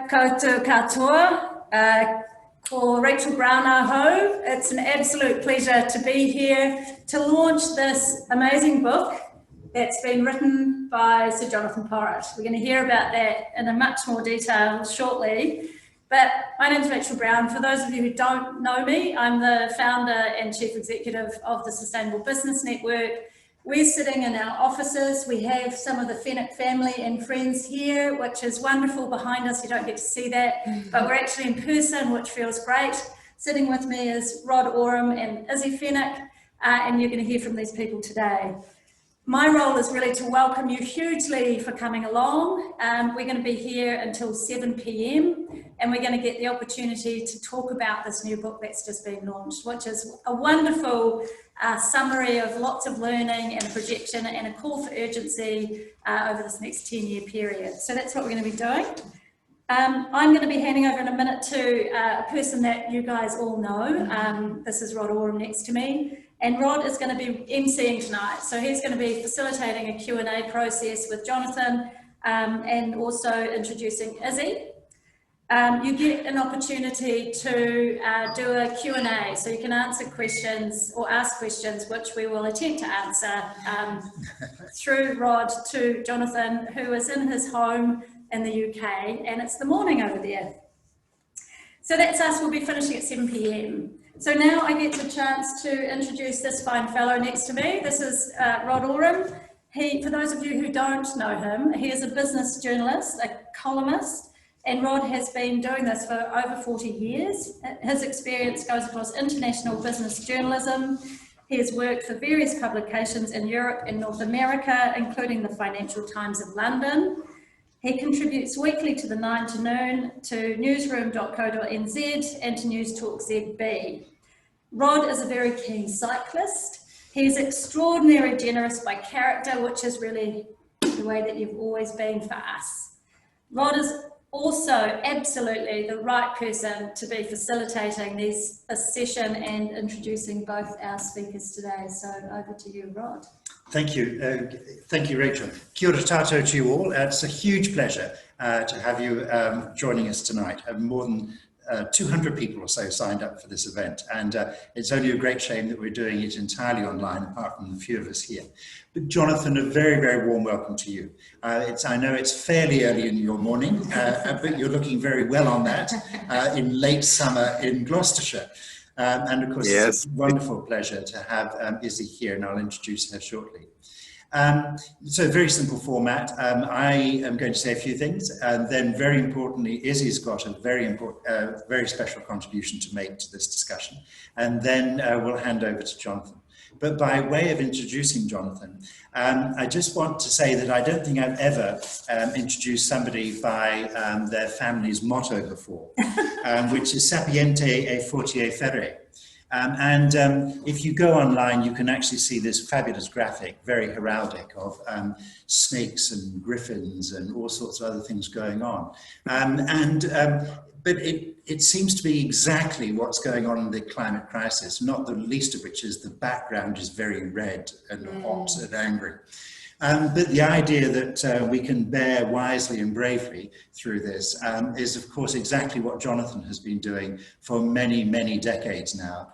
Koutou katoa, ko Rachel Brown aho. It's an absolute pleasure to be here to launch this amazing book that's been written by Sir Jonathon Porritt. We're going to hear about that in a much more detail shortly. But my name's Rachel Brown. For those of you who don't know me, I'm the founder and chief executive of the Sustainable Business Network. We're sitting in our offices. We have some of the Fenwick family and friends here, which is wonderful behind us. You don't get to see that, but we're actually in person, which feels great. Sitting with me is Rod Oram and Izzy Fenwick, and you're going to hear from these people today. My role is really to welcome you hugely for coming along. We're going to be here until 7 p.m. and we're going to get the opportunity to talk about this new book that's just been launched, which is a wonderful summary of lots of learning and projection and a call for urgency over this next 10-year period. So that's what we're going to be doing. I'm going to be handing over in a minute to a person that you guys all know. This is Rod Oram next to me. And Rod is going to be emceeing tonight. So he's going to be facilitating a Q&A process with Jonathon and also introducing Izzy. You get an opportunity to do a Q&A, so you can answer questions or ask questions, which we will attempt to answer through Rod to Jonathon, who is in his home in the UK, and it's the morning over there. So that's us. We'll be finishing at 7 p.m. So now I get the chance to introduce this fine fellow next to me. This is Rod Oram. For those of you who don't know him, he is a business journalist, a columnist, and Rod has been doing this for over 40 years. His experience goes across international business journalism. He has worked for various publications in Europe and North America, including the Financial Times of London. He contributes weekly to the 9 to Noon, to newsroom.co.nz and to News Talk ZB. Rod is a very keen cyclist. He's extraordinarily generous by character, which is really the way that you've always been for us. Rod is also absolutely the right person to be facilitating this session and introducing both our speakers today. So over to you, Rod. Thank you, Rachel. Kia ora tātou to you all. It's a huge pleasure to have you joining us tonight. More than 200 people or so signed up for this event, and it's only a great shame that we're doing it entirely online, apart from a few of us here. But Jonathon, a very, very warm welcome to you. I know it's fairly early in your morning, but you're looking very well on that in late summer in Gloucestershire. And of course, yes. It's a wonderful pleasure to have Izzy here, and I'll introduce her shortly. So very simple format. I am going to say a few things, and then very importantly, Izzy's got a very special contribution to make to this discussion, and then we'll hand over to Jonathon. But by way of introducing Jonathon, I just want to say that I don't think I've ever introduced somebody by their family's motto before, which is sapiente e fortier ferre. If you go online, you can actually see this fabulous graphic, very heraldic, of snakes and griffins and all sorts of other things going on. But it seems to be exactly what's going on in the climate crisis, not the least of which is the background is very red and hot and angry. But the idea that we can bear wisely and bravely through this is, of course, exactly what Jonathon has been doing for many, many decades now.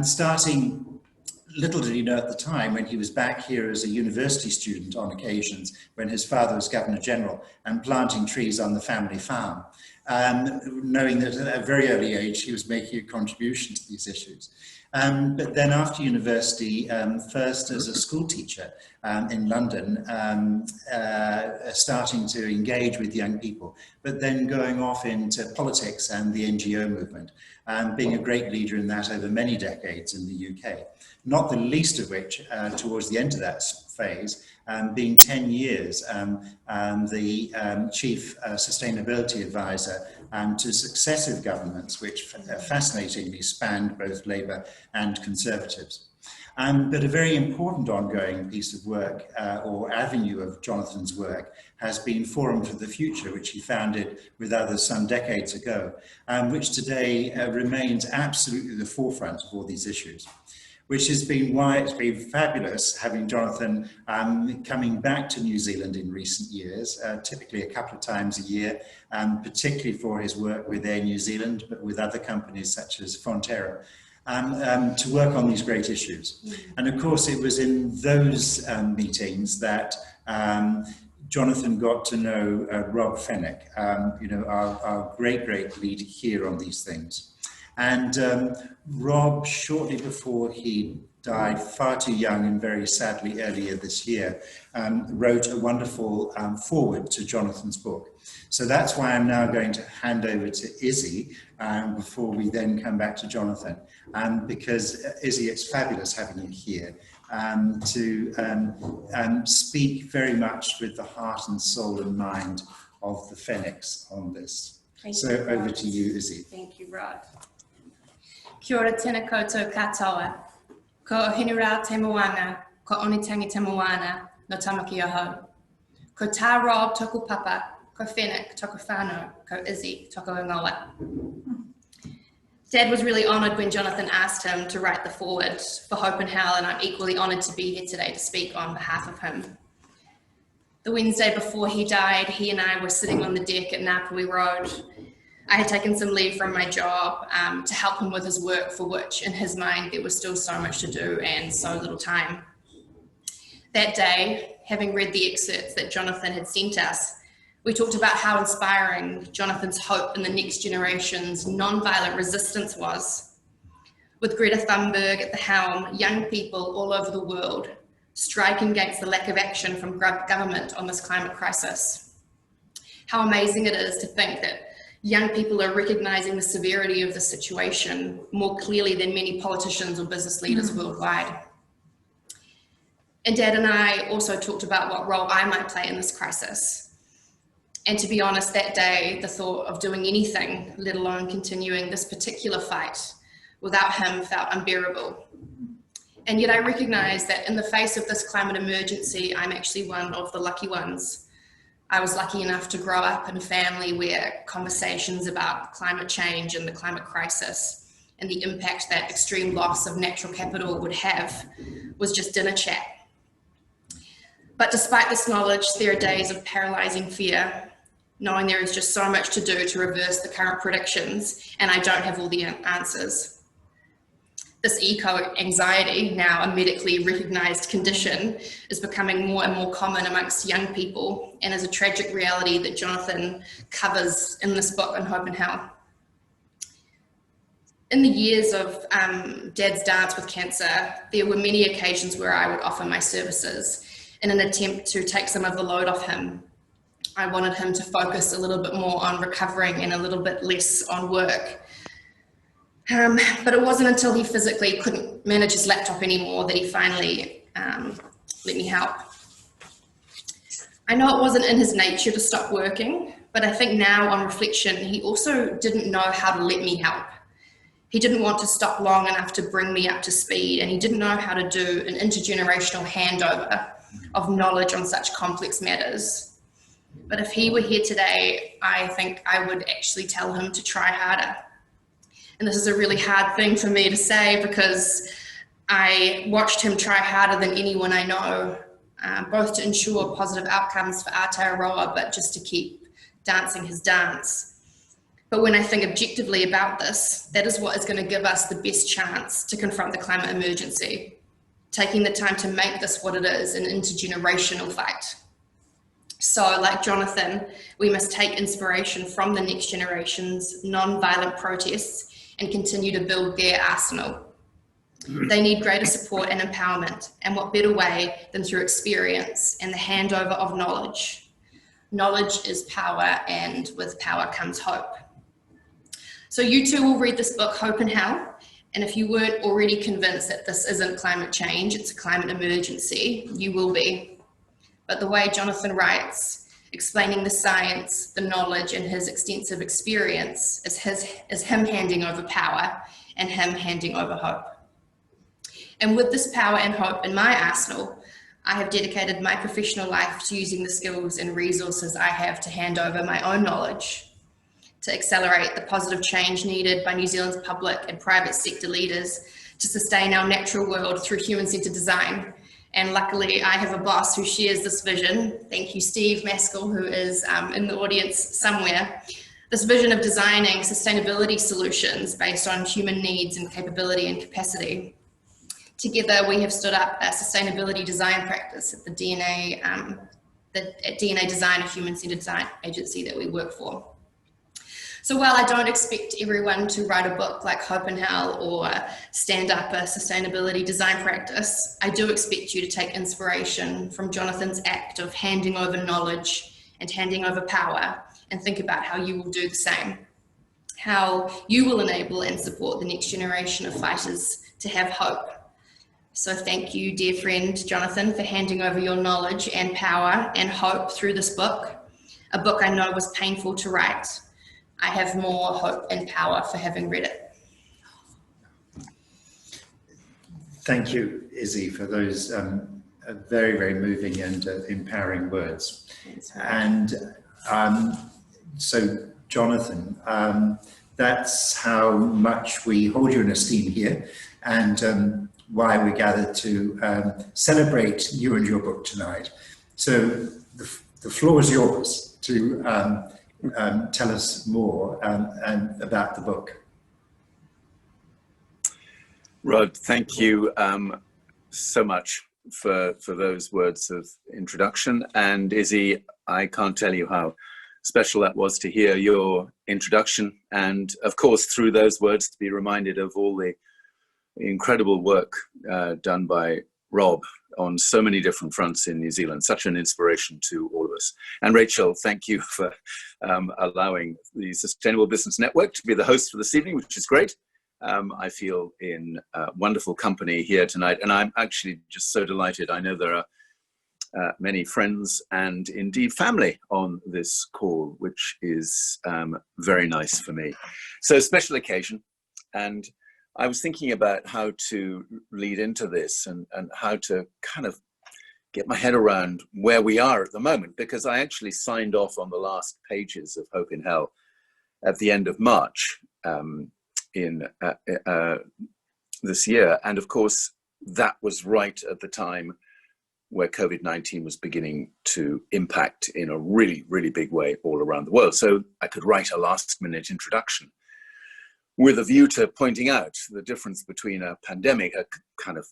Starting, little did he know at the time, when he was back here as a university student on occasions, when his father was Governor General, and planting trees on the family farm, knowing that at a very early age he was making a contribution to these issues. But then after university, first as a school teacher in London, starting to engage with young people, but then going off into politics and the NGO movement, and being a great leader in that over many decades in the UK. Not the least of which, towards the end of that phase, being 10 years the chief sustainability advisor to successive governments, which fascinatingly spanned both Labour and Conservatives. But a very important ongoing piece of work or avenue of Jonathon's work has been Forum for the Future, which he founded with others some decades ago, which today remains absolutely the forefront of all these issues. which has been why it's been fabulous having Jonathon coming back to New Zealand in recent years, typically a couple of times a year, particularly for his work with Air New Zealand, but with other companies such as Frontier, to work on these great issues. And of course, it was in those meetings that Jonathon got to know Rob Fenwick, our great leader here on these things. And Rob, shortly before he died, far too young and very sadly earlier this year, wrote a wonderful foreword to Jonathon's book. So that's why I'm now going to hand over to Izzy before we then come back to Jonathon. Because Izzy, it's fabulous having you here to speak very much with the heart and soul and mind of the Fenwicks on this. So over to you, Izzy. Thank you, Rod. Kia ora tēnā koutou katoa. Ko hinurau te moana, ko onitangi te moana, no tamaki aho. Ko tā Rob toko papa, ko Fenwick toko whānau, ko Izzy toko ingoa. Dad was really honoured when Jonathon asked him to write the foreword for Hope and Hell, and I'm equally honoured to be here today to speak on behalf of him. The Wednesday before he died, he and I were sitting on the deck at Ngāpuhi Road. I had taken some leave from my job to help him with his work, for which in his mind there was still so much to do and so little time. That day, having read the excerpts that Jonathon had sent us, we talked about how inspiring Jonathon's hope in the next generation's non-violent resistance was. With Greta Thunberg at the helm, young people all over the world striking against the lack of action from government on this climate crisis. How amazing it is to think that young people are recognising the severity of the situation more clearly than many politicians or business leaders worldwide. And Dad and I also talked about what role I might play in this crisis. And to be honest, that day, the thought of doing anything, let alone continuing this particular fight without him, felt unbearable. And yet I recognise that in the face of this climate emergency, I'm actually one of the lucky ones. I was lucky enough to grow up in a family where conversations about climate change and the climate crisis and the impact that extreme loss of natural capital would have was just dinner chat. But despite this knowledge, there are days of paralysing fear, knowing there is just so much to do to reverse the current predictions, and I don't have all the answers. This eco-anxiety, now a medically recognised condition, is becoming more and more common amongst young people and is a tragic reality that Jonathon covers in this book on Hope and Hell. In the years of Dad's dance with cancer, there were many occasions where I would offer my services in an attempt to take some of the load off him. I wanted him to focus a little bit more on recovering and a little bit less on work. But it wasn't until he physically couldn't manage his laptop anymore that he finally let me help. I know it wasn't in his nature to stop working, but I think now on reflection, he also didn't know how to let me help. He didn't want to stop long enough to bring me up to speed, and he didn't know how to do an intergenerational handover of knowledge on such complex matters. But if he were here today, I think I would actually tell him to try harder. And this is a really hard thing for me to say because I watched him try harder than anyone I know, both to ensure positive outcomes for Aotearoa, but just to keep dancing his dance. But when I think objectively about this, that is what is going to give us the best chance to confront the climate emergency, taking the time to make this what it is, an intergenerational fight. So, like Jonathon, we must take inspiration from the next generation's non-violent protests and continue to build their arsenal. They need greater support and empowerment, and what better way than through experience and the handover of knowledge. Knowledge is power, and with power comes hope. So you too will read this book, Hope and Hell, and if you weren't already convinced that this isn't climate change, it's a climate emergency, you will be. But the way Jonathon writes, explaining the science, the knowledge, and his extensive experience is him handing over power and him handing over hope. And with this power and hope in my arsenal, I have dedicated my professional life to using the skills and resources I have to hand over my own knowledge, to accelerate the positive change needed by New Zealand's public and private sector leaders to sustain our natural world through human-centered design. And luckily, I have a boss who shares this vision. Thank you, Steve Maskell, who is in the audience somewhere. This vision of designing sustainability solutions based on human needs and capability and capacity. Together, we have stood up a sustainability design practice at the DNA Design, a human-centered design agency that we work for. So while I don't expect everyone to write a book like Hope in Hell or stand up a sustainability design practice, I do expect you to take inspiration from Jonathon's act of handing over knowledge and handing over power, and think about how you will do the same, how you will enable and support the next generation of fighters to have hope. So thank you, dear friend Jonathon, for handing over your knowledge and power and hope through this book, a book I know was painful to write. I have more hope and power for having read it. Thank you, Izzy, for those very, very moving and empowering words. And so, Jonathon, that's how much we hold you in esteem here, and why we gathered to celebrate you and your book tonight. So the floor is yours to tell us more about the book. Rod, thank you so much for those words of introduction. And Izzy, I can't tell you how special that was to hear your introduction. And of course, through those words, to be reminded of all the incredible work done by Rob on so many different fronts in New Zealand. Such an inspiration to all of us. And Rachel, thank you for allowing the Sustainable Business Network to be the host for this evening, which is great. I feel in wonderful company here tonight, and I'm actually just so delighted. I know there are many friends and indeed family on this call, which is very nice for me. So special occasion, and I was thinking about how to lead into this and how to kind of get my head around where we are at the moment, because I actually signed off on the last pages of Hope in Hell at the end of March in this year. And of course, that was right at the time where COVID-19 was beginning to impact in a really, really big way all around the world. So I could write a last-minute introduction with a view to pointing out the difference between a pandemic, a kind of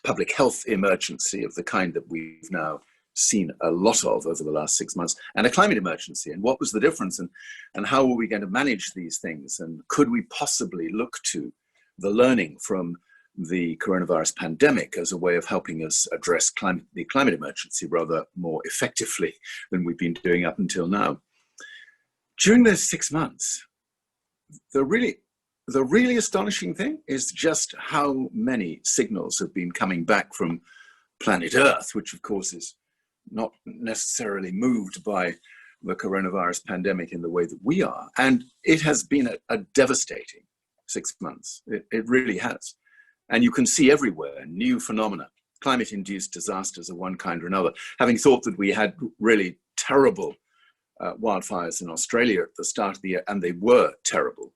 public health emergency of the kind that we've now seen a lot of over the last 6 months, and a climate emergency. And what was the difference, and how were we going to manage these things? And could we possibly look to the learning from the coronavirus pandemic as a way of helping us address the climate emergency rather more effectively than we've been doing up until now? During those 6 months, the really astonishing thing is just how many signals have been coming back from planet Earth, which of course is not necessarily moved by the coronavirus pandemic in the way that we are. And it has been a devastating 6 months. It really has. And you can see everywhere new phenomena, climate-induced disasters of one kind or another. Having thought that we had really terrible wildfires in Australia at the start of the year, and they were terrible.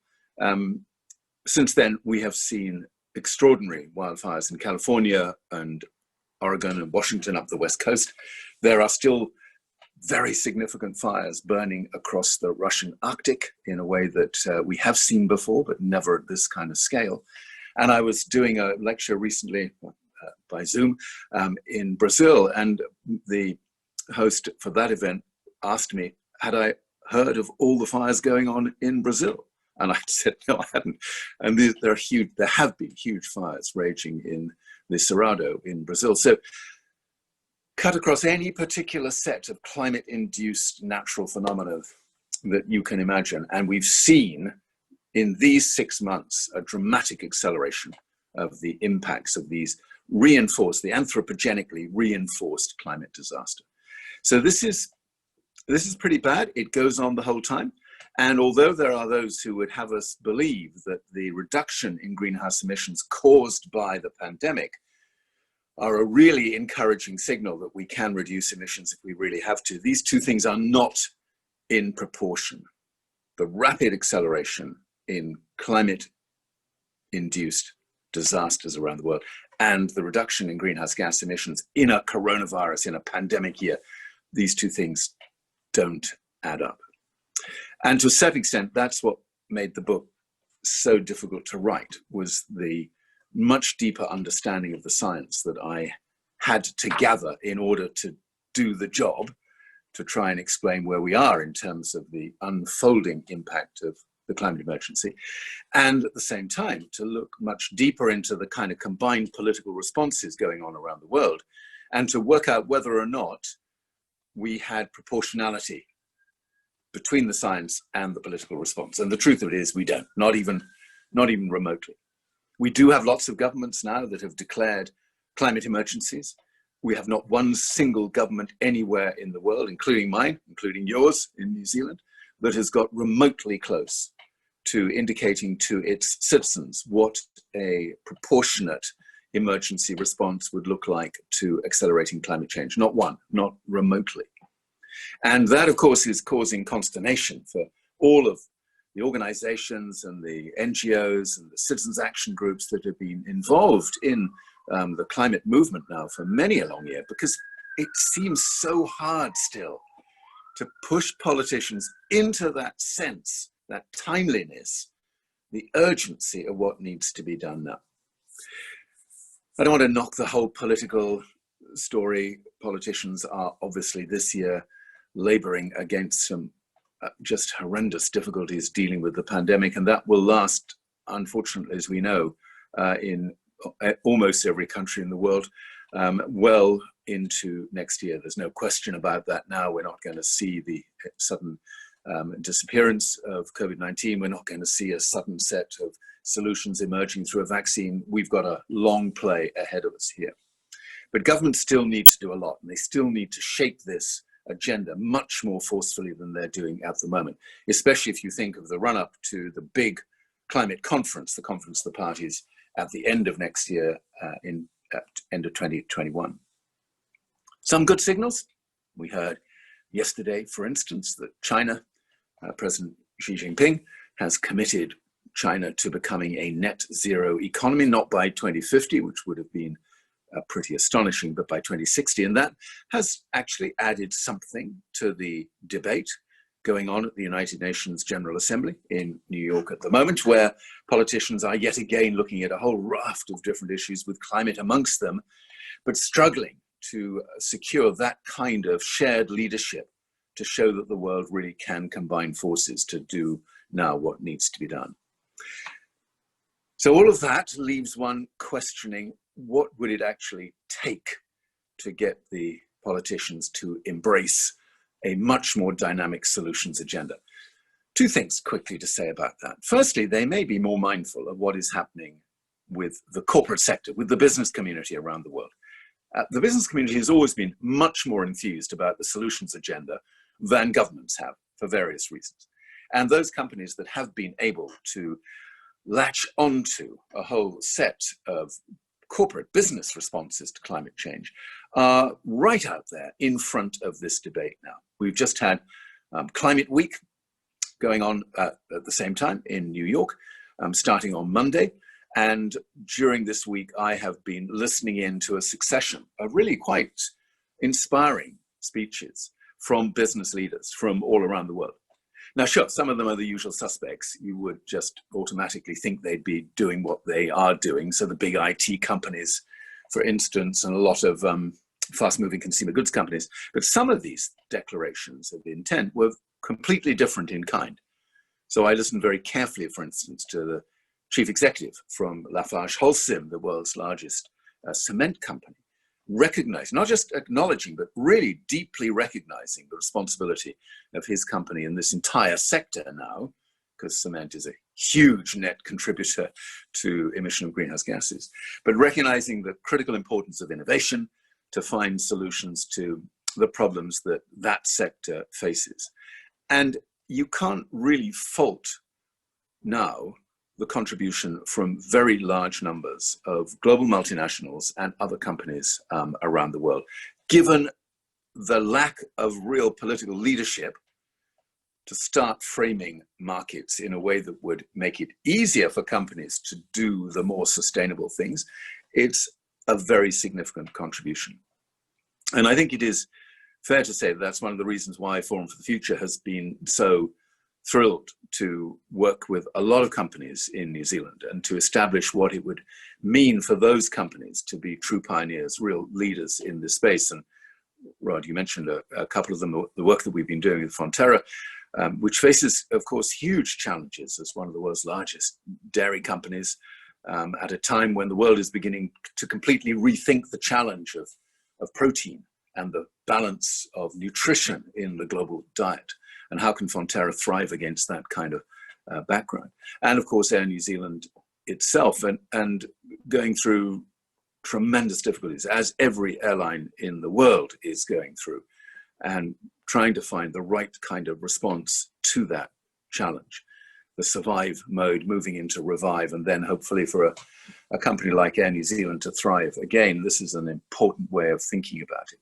Since then, we have seen extraordinary wildfires in California and Oregon and Washington up the West Coast. There are still very significant fires burning across the Russian Arctic in a way that we have seen before, but never at this kind of scale. And I was doing a lecture recently by Zoom in Brazil, and the host for that event asked me, had I heard of all the fires going on in Brazil? And I said, no, I hadn't. And there have been huge fires raging in the Cerrado in Brazil. So cut across any particular set of climate-induced natural phenomena that you can imagine. And we've seen in these 6 months a dramatic acceleration of the impacts of these the anthropogenically reinforced climate disaster. So this is pretty bad. It goes on the whole time. And although there are those who would have us believe that the reduction in greenhouse emissions caused by the pandemic are a really encouraging signal that we can reduce emissions if we really have to, these two things are not in proportion. The rapid acceleration in climate-induced disasters around the world, and the reduction in greenhouse gas emissions in a coronavirus, in a pandemic year. These two things don't add up. And to a certain extent, that's what made the book so difficult to write, was the much deeper understanding of the science that I had to gather in order to do the job, to try and explain where we are in terms of the unfolding impact of the climate emergency, and at the same time to look much deeper into the kind of combined political responses going on around the world, and to work out whether or not we had proportionality between the science and the political response. And the truth of it is we don't, not even remotely. We do have lots of governments now that have declared climate emergencies. We have not one single government anywhere in the world, including mine, including yours in New Zealand, that has got remotely close to indicating to its citizens what a proportionate emergency response would look like to accelerating climate change. Not one, not remotely. And that, of course, is causing consternation for all of the organizations and the NGOs and the citizens' action groups that have been involved in the climate movement now for many a long year, because it seems so hard still to push politicians into that sense, that timeliness, the urgency of what needs to be done now. I don't want to knock the whole political story. Politicians are obviously this year laboring against some just horrendous difficulties dealing with the pandemic, and that will last, unfortunately, as we know, in almost every country in the world, well into next year. There's no question about that now. We're not going to see the sudden disappearance of COVID-19. We're not going to see a sudden set of solutions emerging through a vaccine. We've got a long play ahead of us here. But governments still need to do a lot, and they still need to shape this agenda much more forcefully than they're doing at the moment, especially if you think of the run-up to the big climate conference, the conference of the parties at the end of next year, at end of 2021. Some good signals. We heard yesterday, for instance, that China, President Xi Jinping, has committed China to becoming a net zero economy, not by 2050, which would have been pretty astonishing, but by 2060. And that has actually added something to the debate going on at the United Nations General Assembly in New York at the moment, where politicians are yet again looking at a whole raft of different issues, with climate amongst them, but struggling to secure that kind of shared leadership to show that the world really can combine forces to do now what needs to be done. So all of that leaves one questioning, what would it actually take to get the politicians to embrace a much more dynamic solutions agenda? Two things quickly to say about that. Firstly, they may be more mindful of what is happening with the corporate sector, with the business community around the world. The business community has always been much more enthused about the solutions agenda than governments have, for various reasons. And those companies that have been able to latch onto a whole set of corporate business responses to climate change are right out there in front of this debate now. We've just had Climate Week going on at the same time in New York, starting on Monday. And during this week, I have been listening in to a succession of really quite inspiring speeches from business leaders from all around the world. Now, sure, some of them are the usual suspects. You would just automatically think they'd be doing what they are doing. So the big IT companies, for instance, and a lot of fast-moving consumer goods companies. But some of these declarations of intent were completely different in kind. So I listened very carefully, for instance, to the chief executive from LafargeHolcim, the world's largest cement company, recognizing, not just acknowledging, but really deeply recognizing the responsibility of his company in this entire sector now, because cement is a huge net contributor to emission of greenhouse gases, but recognizing the critical importance of innovation to find solutions to the problems that that sector faces. And you can't really fault now the contribution from very large numbers of global multinationals and other companies around the world, given the lack of real political leadership to start framing markets in a way that would make it easier for companies to do the more sustainable things, it's a very significant contribution. And I think it is fair to say that that's one of the reasons why Forum for the Future has been so thrilled to work with a lot of companies in New Zealand and to establish what it would mean for those companies to be true pioneers, real leaders in this space. And Rod, you mentioned a couple of them, the work that we've been doing with Fonterra, which faces, of course, huge challenges as one of the world's largest dairy companies at a time when the world is beginning to completely rethink the challenge of protein and the balance of nutrition in the global diet. And how can Fonterra thrive against that kind of background? And of course, Air New Zealand itself, and going through tremendous difficulties, as every airline in the world is going through, and trying to find the right kind of response to that challenge. The survive mode moving into revive, and then hopefully for a company like Air New Zealand to thrive. Again, this is an important way of thinking about it.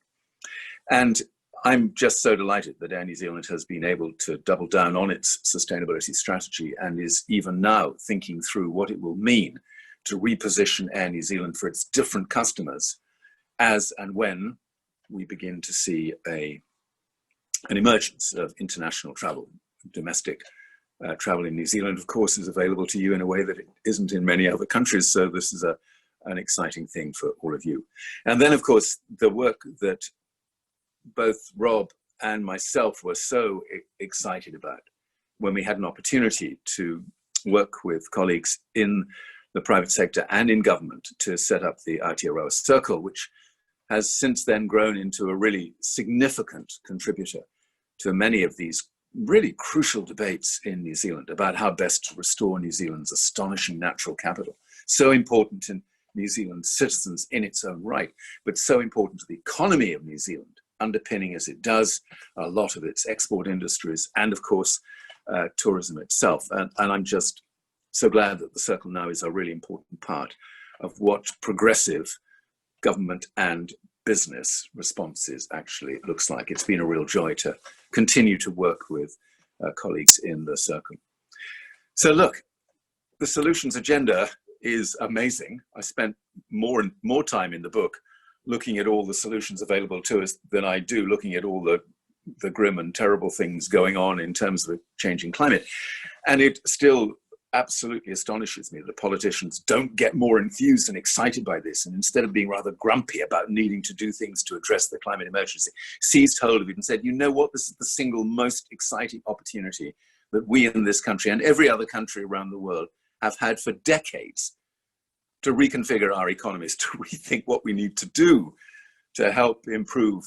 And I'm just so delighted that Air New Zealand has been able to double down on its sustainability strategy and is even now thinking through what it will mean to reposition Air New Zealand for its different customers as and when we begin to see an emergence of international travel. Domestic travel in New Zealand, of course, is available to you in a way that it isn't in many other countries. So this is an exciting thing for all of you. And then, of course, the work that both Rob and myself were so excited about when we had an opportunity to work with colleagues in the private sector and in government to set up the Aotearoa Circle, which has since then grown into a really significant contributor to many of these really crucial debates in New Zealand about how best to restore New Zealand's astonishing natural capital. So important in New Zealand's citizens in its own right, but so important to the economy of New Zealand, underpinning as it does a lot of its export industries and of course tourism itself. And I'm just so glad that the Circle now is a really important part of what progressive government and business responses actually looks like. It's been a real joy to continue to work with colleagues in the Circle. So look, the solutions agenda is amazing. I spent more and more time in the book looking at all the solutions available to us than I do looking at all the grim and terrible things going on in terms of the changing climate. And it still absolutely astonishes me that politicians don't get more enthused and excited by this, and instead of being rather grumpy about needing to do things to address the climate emergency, seized hold of it and said, you know what, this is the single most exciting opportunity that we in this country and every other country around the world have had for decades to reconfigure our economies, to rethink what we need to do to help improve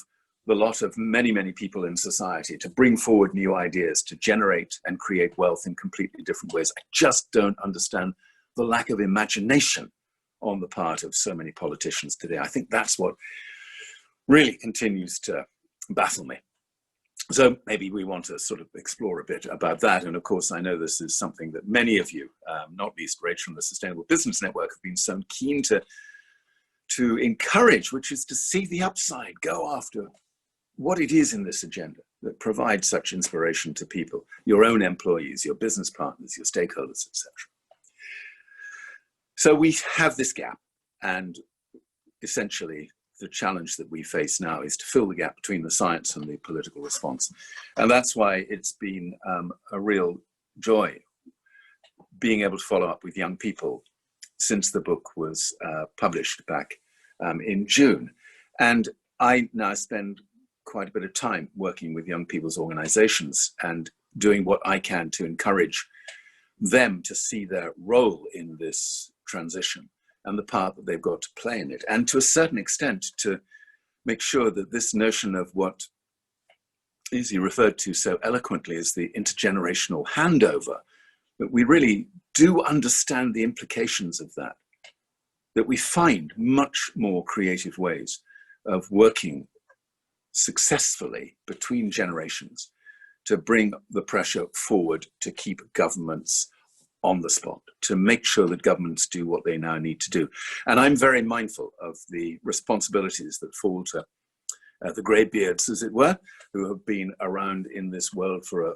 the lot of many, many people in society, to bring forward new ideas, to generate and create wealth in completely different ways. I just don't understand the lack of imagination on the part of so many politicians today. I think that's what really continues to baffle me. So maybe we want to sort of explore a bit about that. And of course, I know this is something that many of you, not least Rach from the Sustainable Business Network, have been so keen to encourage, which is to see the upside, go after what it is in this agenda that provides such inspiration to people, your own employees, your business partners, your stakeholders, etc. So we have this gap, and essentially the challenge that we face now is to fill the gap between the science and the political response. And that's why it's been a real joy being able to follow up with young people since the book was published back in June. And I now spend quite a bit of time working with young people's organizations and doing what I can to encourage them to see their role in this transition and the part that they've got to play in it. And to a certain extent, to make sure that this notion of what is referred to so eloquently as the intergenerational handover, that we really do understand the implications of that, that we find much more creative ways of working successfully between generations to bring the pressure forward to keep governments on the spot, to make sure that governments do what they now need to do. And I'm very mindful of the responsibilities that fall to the greybeards, as it were, who have been around in this world for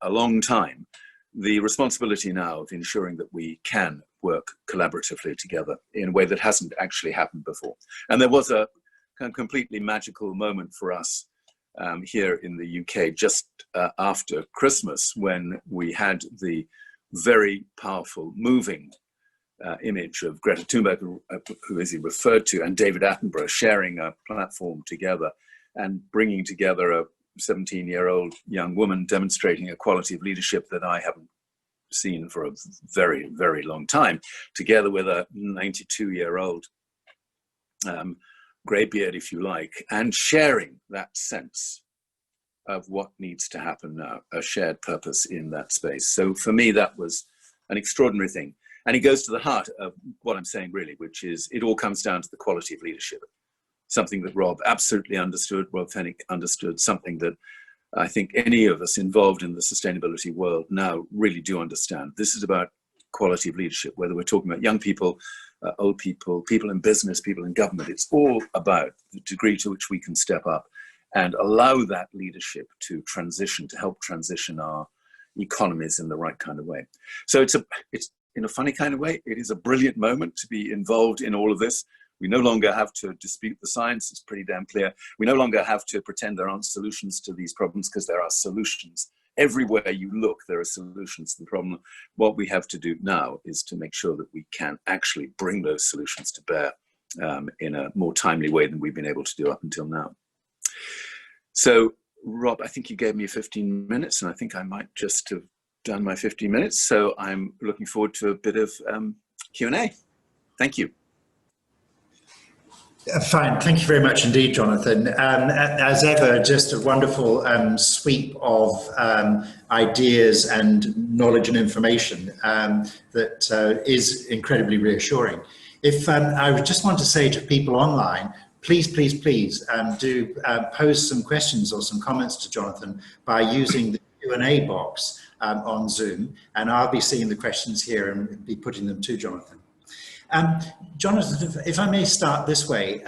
a long time, the responsibility now of ensuring that we can work collaboratively together in a way that hasn't actually happened before. And there was a kind of completely magical moment for us here in the UK just after Christmas, when we had the very powerful, moving image of Greta Thunberg, who Izzy referred to, and David Attenborough sharing a platform together and bringing together a 17-year-old young woman demonstrating a quality of leadership that I haven't seen for a very, very long time, together with a 92-year-old greybeard, if you like, and sharing that sense of what needs to happen now, a shared purpose in that space. So for me, that was an extraordinary thing. And it goes to the heart of what I'm saying, really, which is it all comes down to the quality of leadership, something that Rob absolutely understood, Rob Fennick understood, something that I think any of us involved in the sustainability world now really do understand. This is about quality of leadership, whether we're talking about young people, old people, people in business, people in government. It's all about the degree to which we can step up and allow that leadership to transition, to help transition our economies in the right kind of way. So it's in a funny kind of way, it is a brilliant moment to be involved in all of this. We no longer have to dispute the science, it's pretty damn clear. We no longer have to pretend there aren't solutions to these problems, because there are solutions. Everywhere you look, there are solutions to the problem. What we have to do now is to make sure that we can actually bring those solutions to bear in a more timely way than we've been able to do up until now. So, Rob, I think you gave me 15 minutes, and I think I might just have done my 15 minutes. So I'm looking forward to a bit of Q&A. Thank you. Fine, thank you very much indeed, Jonathan. As ever, just a wonderful sweep of ideas and knowledge and information that is incredibly reassuring. If I would just want to say to people online, please do pose some questions or some comments to Jonathan by using the Q&A box on Zoom, and I'll be seeing the questions here and be putting them to Jonathan. Jonathan, if I may start this way,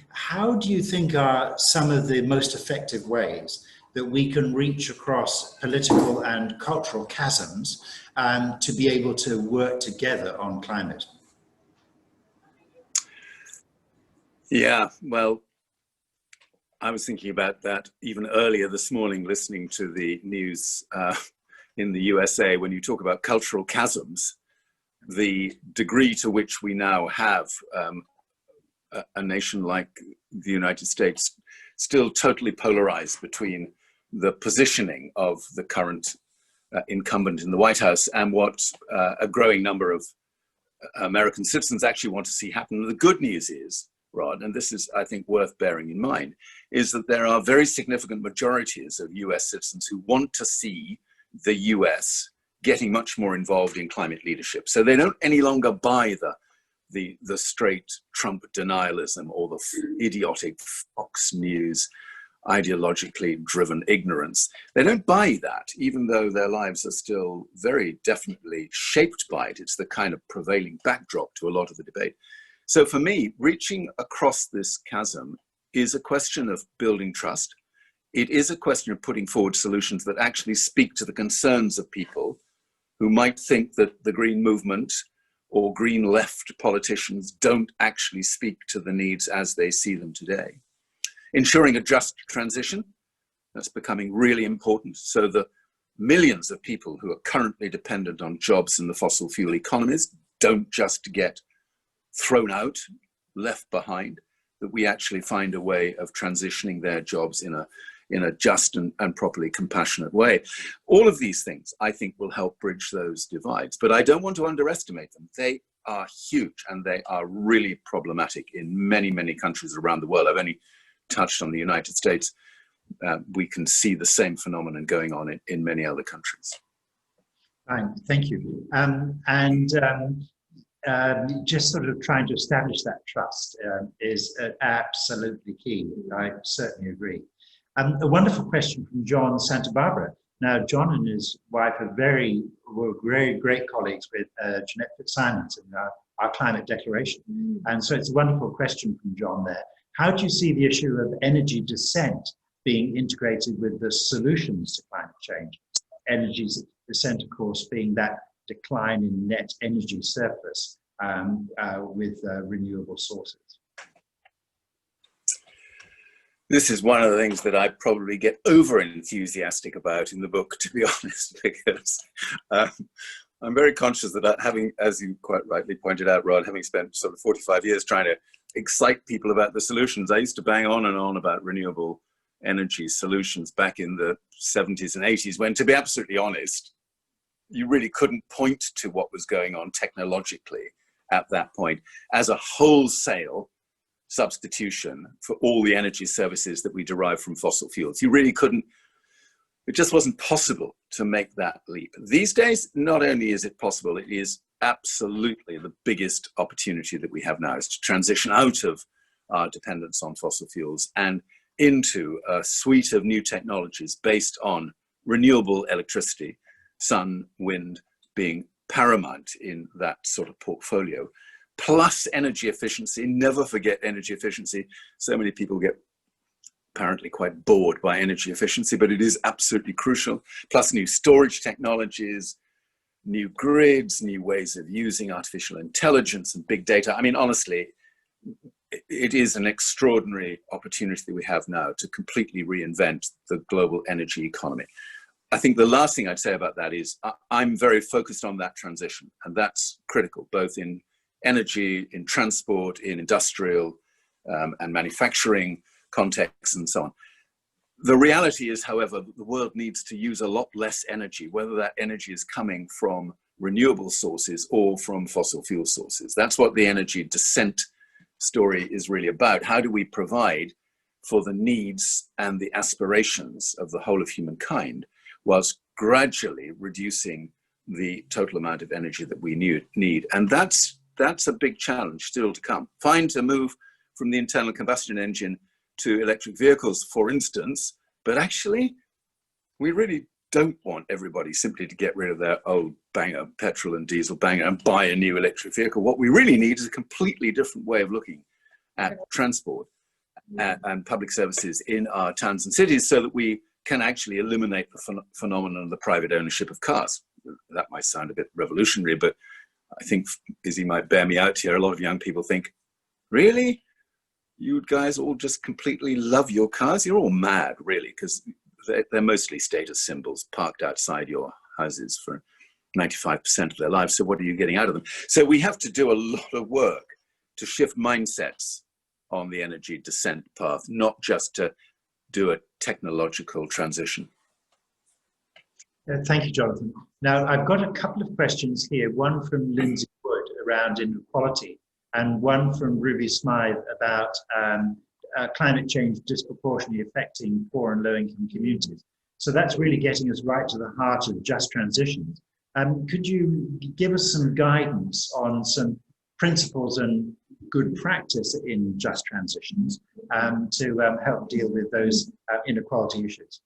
how do you think are some of the most effective ways that we can reach across political and cultural chasms to be able to work together on climate? Yeah, well, I was thinking about that even earlier this morning, listening to the news in the USA. When you talk about cultural chasms, the degree to which we now have a nation like the United States still totally polarized between the positioning of the current incumbent in the White House and what a growing number of American citizens actually want to see happen. And the good news is, Rod, and this is, I think, worth bearing in mind, is that there are very significant majorities of US citizens who want to see the US getting much more involved in climate leadership. So they don't any longer buy the straight Trump denialism or the idiotic Fox News ideologically driven ignorance. They don't buy that, even though their lives are still very definitely shaped by it. It's the kind of prevailing backdrop to a lot of the debate. So for me, reaching across this chasm is a question of building trust. It is a question of putting forward solutions that actually speak to the concerns of people who might think that the Green movement or Green left politicians don't actually speak to the needs as they see them today. Ensuring a just transition, that's becoming really important, so the millions of people who are currently dependent on jobs in the fossil fuel economies don't just get thrown out, left behind, that we actually find a way of transitioning their jobs in a just and properly compassionate way. All of these things, I think, will help bridge those divides, but I don't want to underestimate them. They are huge and they are really problematic in many, many countries around the world. I've only touched on the United States. We can see the same phenomenon going on in many other countries. Fine, thank you. Just sort of trying to establish that trust is absolutely key. I certainly agree. A wonderful question from John Santa Barbara. Now, John and his wife were very great colleagues with Jeanette Fitzsimons in our climate declaration. And so it's a wonderful question from John there. How do you see the issue of energy descent being integrated with the solutions to climate change? Energy descent, of course, being that decline in net energy surplus with renewable sources. This is one of the things that I probably get over enthusiastic about in the book, to be honest, because I'm very conscious that having, as you quite rightly pointed out, Rod, having spent sort of 45 years trying to excite people about the solutions, I used to bang on and on about renewable energy solutions back in the 70s and 80s, when, to be absolutely honest, you really couldn't point to what was going on technologically at that point as a wholesale substitution for all the energy services that we derive from fossil fuels. You really couldn't, it just wasn't possible to make that leap. These days, not only is it possible, it is absolutely the biggest opportunity that we have now, is to transition out of our dependence on fossil fuels and into a suite of new technologies based on renewable electricity, sun, wind being paramount in that sort of portfolio, plus energy efficiency. Never forget energy efficiency. So many people get apparently quite bored by energy efficiency, but it is absolutely crucial. Plus new storage technologies, new grids, new ways of using artificial intelligence and big data. I mean, honestly, it is an extraordinary opportunity that we have now to completely reinvent the global energy economy. I think the last thing I'd say about that is I'm very focused on that transition, and that's critical, both in energy, in transport, in industrial and manufacturing contexts and so on. The reality is, however, the world needs to use a lot less energy, whether that energy is coming from renewable sources or from fossil fuel sources. That's what the energy descent story is really about. How do we provide for the needs and the aspirations of the whole of humankind, whilst gradually reducing the total amount of energy that we need? And that's a big challenge still to come. Fine to move from the internal combustion engine to electric vehicles, for instance, but actually, we really don't want everybody simply to get rid of their old banger petrol and diesel banger and buy a new electric vehicle. What we really need is a completely different way of looking at transport and public services in our towns and cities, so that we can actually eliminate the phenomenon of the private ownership of cars. That might sound a bit revolutionary, but I think Izzy might bear me out here. A lot of young people think, really? You guys all just completely love your cars? You're all mad, really, because they're mostly status symbols parked outside your houses for 95% of their lives. So what are you getting out of them? So we have to do a lot of work to shift mindsets on the energy descent path, not just to do a technological transition. Thank you, Jonathan. Now, I've got a couple of questions here, one from Lindsay Wood around inequality, and one from Ruby Smythe about climate change disproportionately affecting poor and low-income communities. So that's really getting us right to the heart of just transitions. Could you give us some guidance on some principles and good practice in just transitions to help deal with those inequality issues?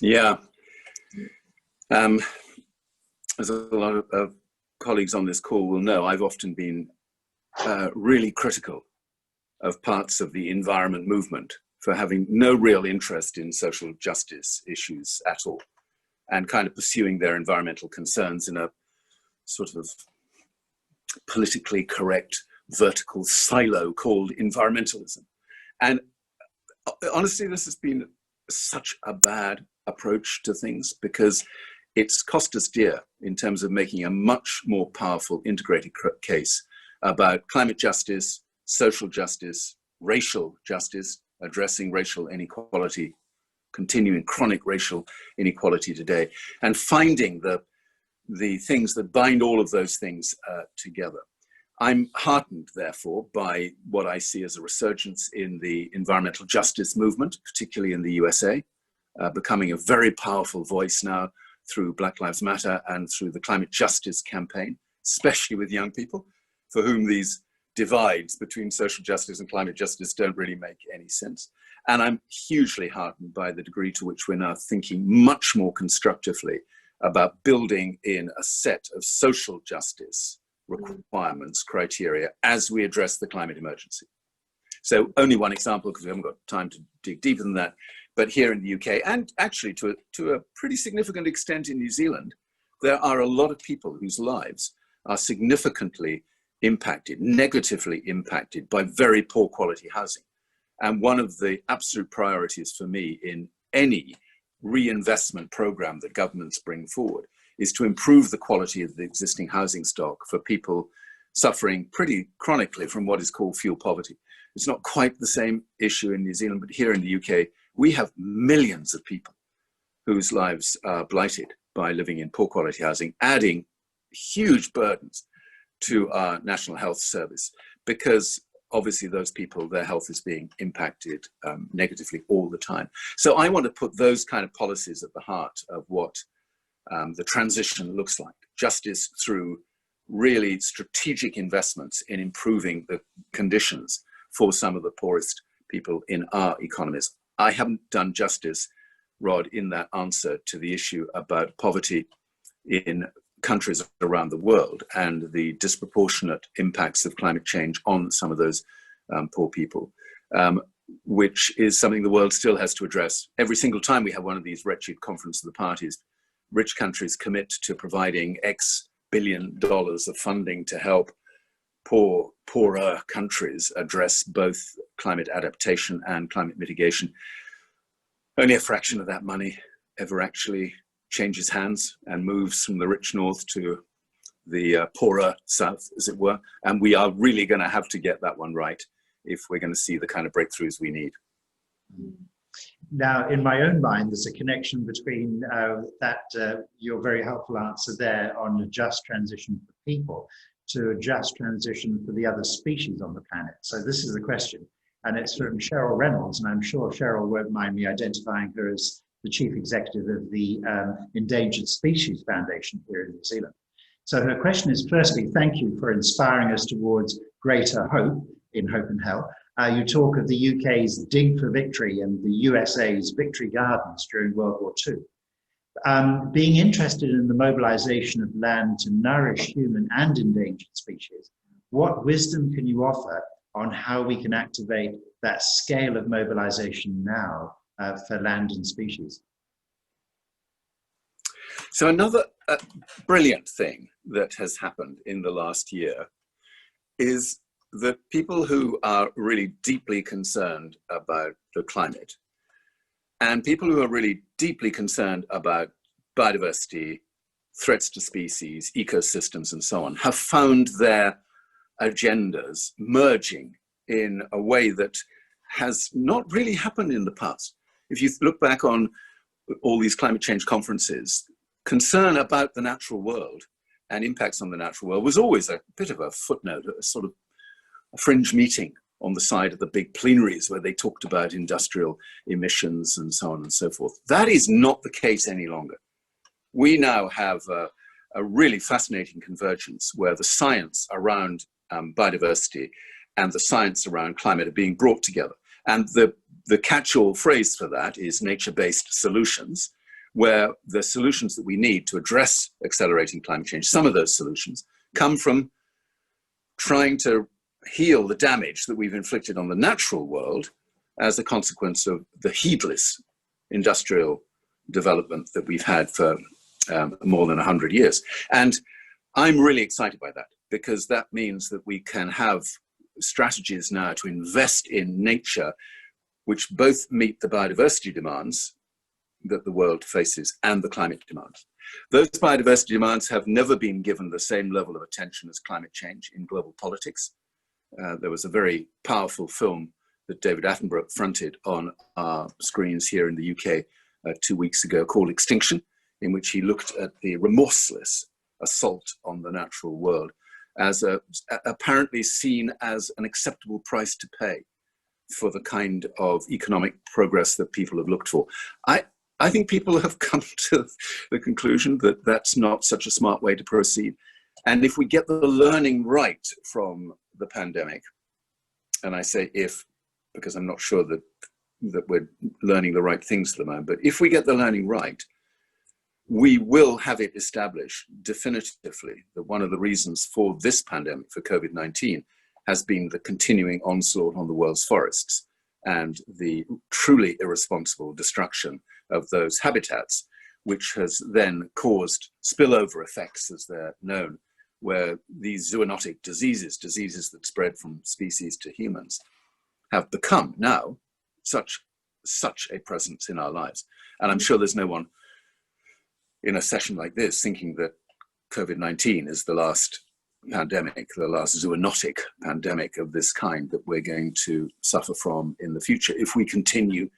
Yeah. As a lot of colleagues on this call will know, I've often been really critical of parts of the environment movement for having no real interest in social justice issues at all, and kind of pursuing their environmental concerns in a sort of politically correct vertical silo called environmentalism. And honestly, this has been such a bad approach to things, because it's cost us dear in terms of making a much more powerful integrated case about climate justice, social justice, racial justice, addressing racial inequality, continuing chronic racial inequality today, and finding the things that bind all of those things together. I'm heartened, therefore, by what I see as a resurgence in the environmental justice movement, particularly in the USA, becoming a very powerful voice now through Black Lives Matter and through the climate justice campaign, especially with young people, for whom these divides between social justice and climate justice don't really make any sense. And I'm hugely heartened by the degree to which we're now thinking much more constructively about building in a set of social justice requirements, criteria, as we address the climate emergency. So only one example, because we haven't got time to dig deeper than that, but here in the UK, and actually to a pretty significant extent in New Zealand, there are a lot of people whose lives are significantly impacted, negatively impacted by very poor quality housing. And one of the absolute priorities for me in any reinvestment program that governments bring forward is to improve the quality of the existing housing stock for people suffering pretty chronically from what is called fuel poverty. It's not quite the same issue in New Zealand, but here in the UK, we have millions of people whose lives are blighted by living in poor quality housing, adding huge burdens to our National Health Service, because obviously those people, their health is being impacted negatively all the time. So I want to put those kind of policies at the heart of what the transition looks like. Justice through really strategic investments in improving the conditions for some of the poorest people in our economies. I haven't done justice, Rod, in that answer to the issue about poverty in countries around the world and the disproportionate impacts of climate change on some of those poor people, which is something the world still has to address. Every single time we have one of these wretched conference of the parties, rich countries commit to providing X billion dollars of funding to help poorer countries address both climate adaptation and climate mitigation. Only a fraction of that money ever actually changes hands and moves from the rich north to the poorer south, as it were. And we are really going to have to get that one right if we're going to see the kind of breakthroughs we need. Now, in my own mind, there's a connection between your very helpful answer there on a just transition for people to a just transition for the other species on the planet. So this is the question, and it's from Cheryl Reynolds, and I'm sure Cheryl won't mind me identifying her as the Chief Executive of the Endangered Species Foundation here in New Zealand. So her question is, firstly, thank you for inspiring us towards greater hope in Hope and Hell. You talk of the UK's Dig for Victory and the USA's Victory Gardens during World War II. Being interested in the mobilisation of land to nourish human and endangered species, what wisdom can you offer on how we can activate that scale of mobilisation now for land and species? So another brilliant thing that has happened in the last year is that people who are really deeply concerned about the climate and people who are really deeply concerned about biodiversity, threats to species, ecosystems, and so on, have found their agendas merging in a way that has not really happened in the past. If you look back on all these climate change conferences, concern about the natural world and impacts on the natural world was always a bit of a footnote, a sort of a fringe meeting on the side of the big plenaries where they talked about industrial emissions and so on and so forth. That is not the case any longer. We now have a really fascinating convergence where the science around biodiversity and the science around climate are being brought together. And the catch-all phrase for that is nature-based solutions, where the solutions that we need to address accelerating climate change, some of those solutions come from trying to heal the damage that we've inflicted on the natural world as a consequence of the heedless industrial development that we've had for more than 100 years. And I'm really excited by that, because that means that we can have strategies now to invest in nature, which both meet the biodiversity demands that the world faces and the climate demands. Those biodiversity demands have never been given the same level of attention as climate change in global politics. There was a very powerful film that David Attenborough fronted on our screens here in the UK 2 weeks ago called Extinction, in which he looked at the remorseless assault on the natural world as apparently seen as an acceptable price to pay for the kind of economic progress that people have looked for. I think people have come to the conclusion that that's not such a smart way to proceed. And if we get the learning right from the pandemic, and I say if, because I'm not sure that we're learning the right things at the moment, but if we get the learning right, we will have it established definitively that one of the reasons for this pandemic, for COVID-19, has been the continuing onslaught on the world's forests and the truly irresponsible destruction of those habitats, which has then caused spillover effects, as they're known, where these zoonotic diseases, diseases that spread from species to humans, have become now such a presence in our lives. And I'm sure there's no one in a session like this thinking that COVID-19 is the last pandemic, the last zoonotic pandemic of this kind that we're going to suffer from in the future if we continue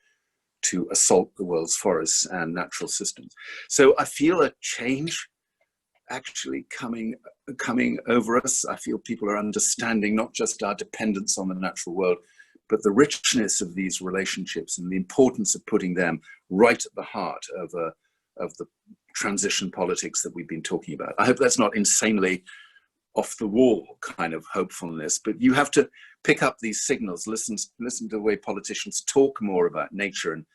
to assault the world's forests and natural systems. So I feel a change actually coming over us. I feel people are understanding not just our dependence on the natural world, but the richness of these relationships and the importance of putting them right at the heart of the transition politics that we've been talking about. I hope that's not insanely off the wall kind of hopefulness, but you have to pick up these signals, listen to the way politicians talk more about nature and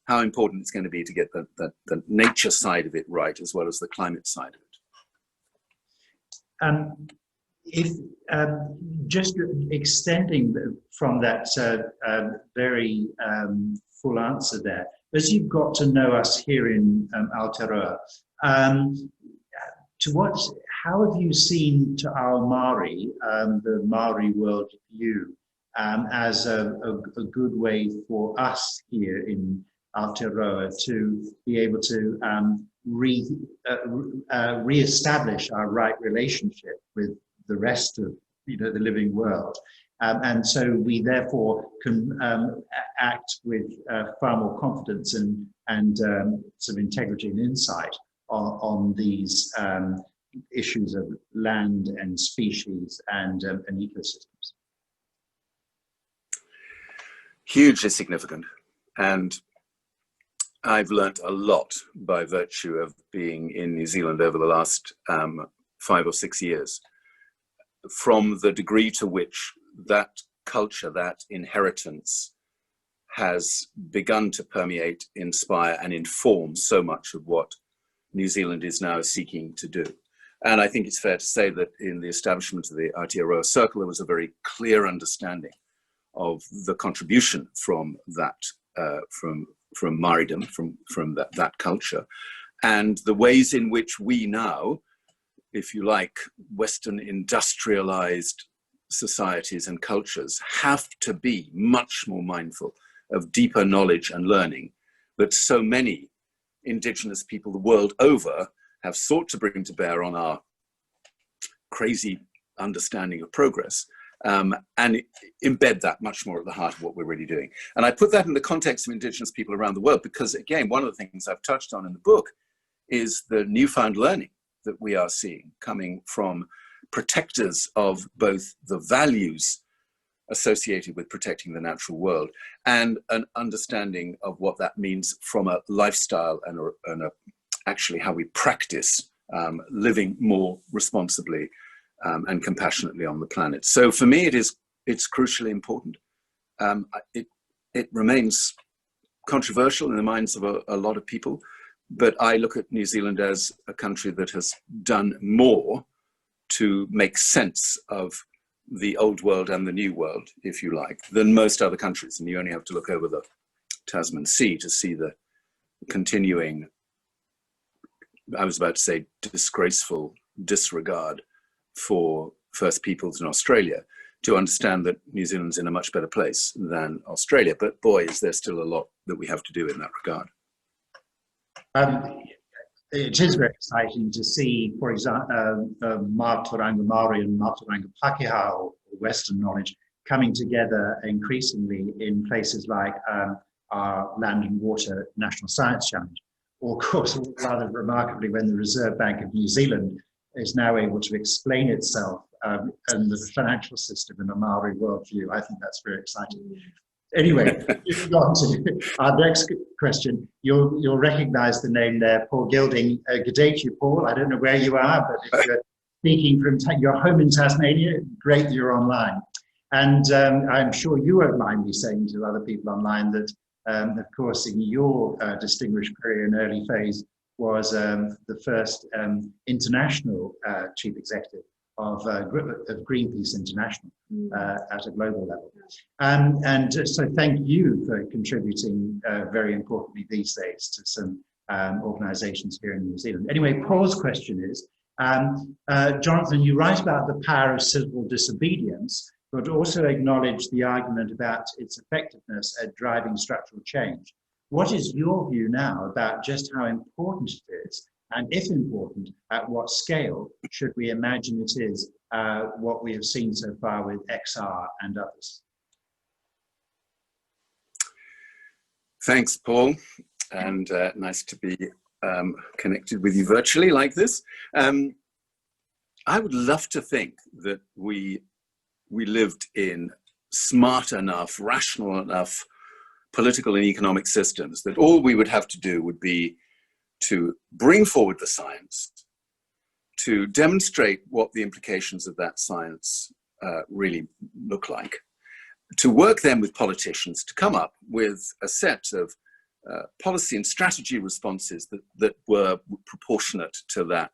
how important it's going to be to get the nature side of it right, as well as the climate side of it. If just extending from that very full answer there, as you've got to know us here in Aotearoa, how have you seen to our Māori, the Māori world view, as a good way for us here in Aotearoa to be able to re-establish our right relationship with the rest of the living world, and so we therefore can act with far more confidence and some integrity and insight on these issues of land and species and ecosystems. Hugely significant, and I've learnt a lot by virtue of being in New Zealand over the last 5 or 6 years, from the degree to which that culture, that inheritance has begun to permeate, inspire and inform so much of what New Zealand is now seeking to do. And I think it's fair to say that in the establishment of the Aotearoa Circle, there was a very clear understanding of the contribution from that, from Māoridom, from that culture, and the ways in which we now, if you like, Western industrialized societies and cultures have to be much more mindful of deeper knowledge and learning that so many Indigenous people the world over have sought to bring to bear on our crazy understanding of progress, and embed that much more at the heart of what we're really doing. And I put that in the context of Indigenous people around the world because, again, one of the things I've touched on in the book is the newfound learning that we are seeing coming from protectors of both the values associated with protecting the natural world and an understanding of what that means from a lifestyle and actually how we practice living more responsibly and compassionately on the planet. So for me, it's crucially important. It remains controversial in the minds of a lot of people, but I look at New Zealand as a country that has done more to make sense of the old world and the new world, if you like, than most other countries. And you only have to look over the Tasman Sea to see the continuing, I was about to say, disgraceful disregard for First Peoples in Australia to understand that New Zealand's in a much better place than Australia. But boy, is there still a lot that we have to do in that regard. It is very exciting to see, for example, Mātauranga Māori and Mātauranga Pākehā, or Western knowledge, coming together increasingly in places like our Land and Water National Science Challenge. Or, of course, rather remarkably, when the Reserve Bank of New Zealand is now able to explain itself and the financial system in a Maori worldview. I think that's very exciting. Anyway, moving on to our next question. You'll recognise the name there, Paul Gilding. Good day to you, Paul. I don't know where you are, but if you're speaking from your home in Tasmania, great that you're online. And I'm sure you won't mind me saying to other people online that, of course, in your distinguished career and early phase, was the first international chief executive of Greenpeace International at a global level. And so thank you for contributing, very importantly these days, to some organizations here in New Zealand. Anyway, Paul's question is, Jonathon, you write about the power of civil disobedience, but also acknowledge the argument about its effectiveness at driving structural change. What is your view now about just how important it is, and if important, at what scale should we imagine it is, what we have seen so far with XR and others? Thanks, Paul, and nice to be connected with you virtually like this. I would love to think that we lived in smart enough, rational enough political and economic systems that all we would have to do would be to bring forward the science, to demonstrate what the implications of that science really look like, to work then with politicians to come up with a set of policy and strategy responses that were proportionate to that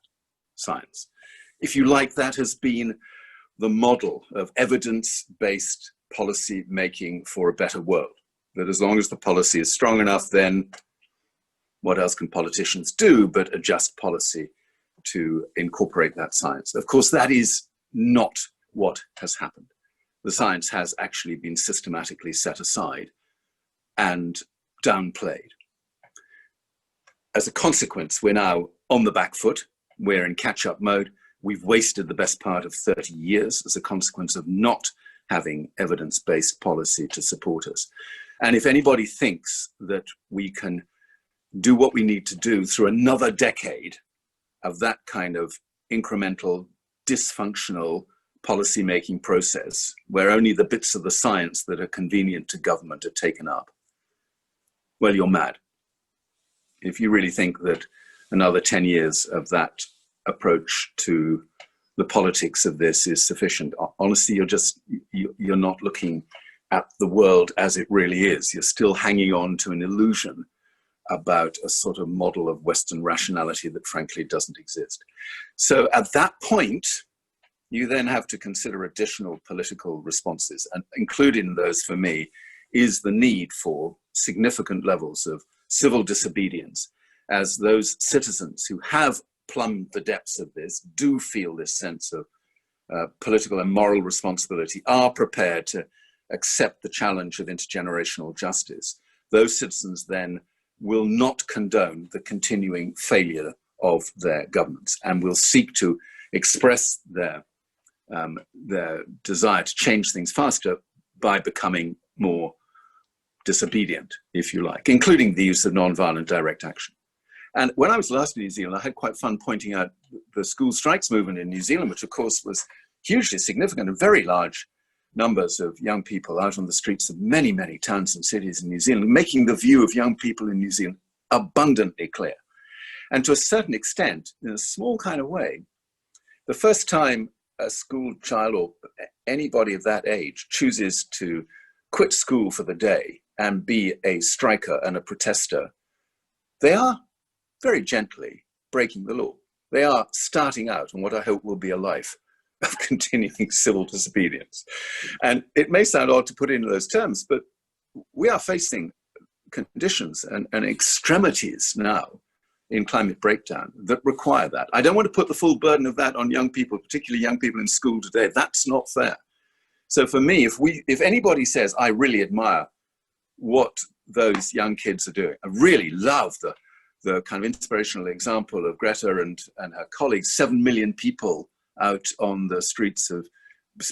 science. If you like, that has been the model of evidence-based policy making for a better world. That as long as the policy is strong enough, then what else can politicians do but adjust policy to incorporate that science? Of course, that is not what has happened. The science has actually been systematically set aside and downplayed. As a consequence, we're now on the back foot. We're in catch-up mode. We've wasted the best part of 30 years as a consequence of not having evidence-based policy to support us. And if anybody thinks that we can do what we need to do through another decade of that kind of incremental, dysfunctional policy-making process, where only the bits of the science that are convenient to government are taken up, well, you're mad. If you really think that another 10 years of that approach to the politics of this is sufficient, honestly, you're not looking at the world as it really is. You're still hanging on to an illusion about a sort of model of Western rationality that frankly doesn't exist. So at that point, you then have to consider additional political responses, and included in those for me is the need for significant levels of civil disobedience, as those citizens who have plumbed the depths of this do feel this sense of political and moral responsibility, are prepared to accept the challenge of intergenerational justice. Those citizens then will not condone the continuing failure of their governments and will seek to express their desire to change things faster by becoming more disobedient, if you like, including the use of non-violent direct action. And when I was last in New Zealand, I had quite fun pointing out the school strikes movement in New Zealand, which of course was hugely significant and very large numbers of young people out on the streets of many, many towns and cities in New Zealand, making the view of young people in New Zealand abundantly clear. And to a certain extent, in a small kind of way, the first time a school child or anybody of that age chooses to quit school for the day and be a striker and a protester, they are very gently breaking the law. They are starting out on what I hope will be a life of continuing civil disobedience. And it may sound odd to put it in those terms, but we are facing conditions and extremities now in climate breakdown that require that. I don't want to put the full burden of that on young people, particularly young people in school today. That's not fair. So for me, if anybody says, I really admire what those young kids are doing, I really love the kind of inspirational example of Greta and her colleagues, 7 million people out on the streets of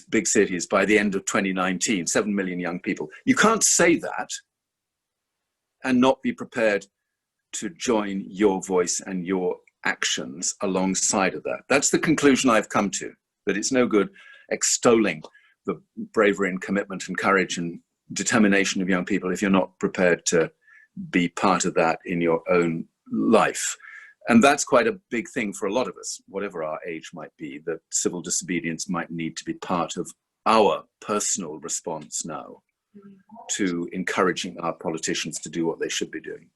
big cities by the end of 2019, 7 million young people. You can't say that and not be prepared to join your voice and your actions alongside of that. That's the conclusion I've come to, that it's no good extolling the bravery and commitment and courage and determination of young people if you're not prepared to be part of that in your own life. And that's quite a big thing for a lot of us, whatever our age might be, that civil disobedience might need to be part of our personal response now to encouraging our politicians to do what they should be doing.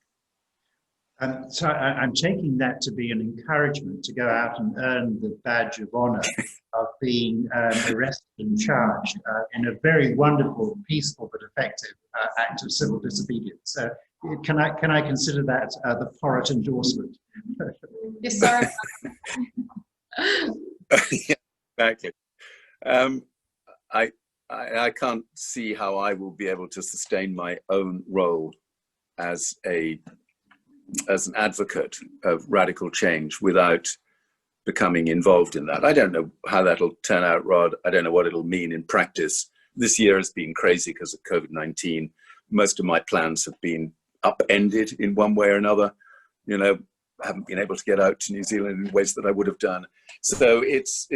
So I'm taking that to be an encouragement to go out and earn the badge of honour of being arrested and charged in a very wonderful, peaceful but effective act of civil disobedience. Can I consider that the Porritt endorsement? Yes, sir. Yeah, exactly. I can't see how I will be able to sustain my own role as an advocate of radical change without becoming involved in that. I don't know how that'll turn out, Rod. I don't know what it'll mean in practice. This year has been crazy because of COVID-19. Most of my plans have been upended in one way or another. You know, I haven't been able to get out to New Zealand in ways that I would have done. So it's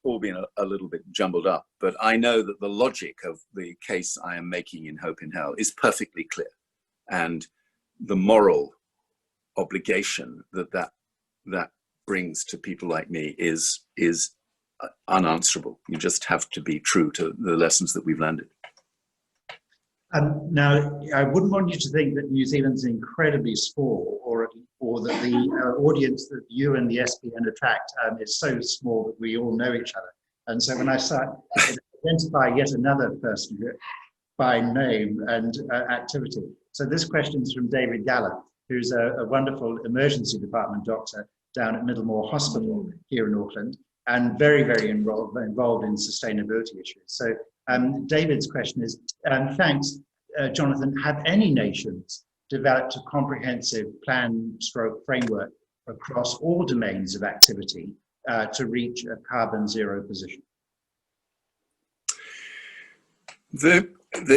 all been a little bit jumbled up. But I know that the logic of the case I am making in Hope in Hell is perfectly clear. And the moral obligation that brings to people like me is unanswerable. You just have to be true to the lessons that we've landed. Now, I wouldn't want you to think that New Zealand's incredibly small, or that the audience that you and the SPN attract is so small that we all know each other. And so when I start to identify yet another person by name and activity. So this question is from David Gallup, who's a wonderful emergency department doctor down at Middlemore Hospital here in Auckland, and very, very involved in sustainability issues. So David's question is, thanks, Jonathon, have any nations developed a comprehensive plan/framework across all domains of activity to reach a carbon zero position? The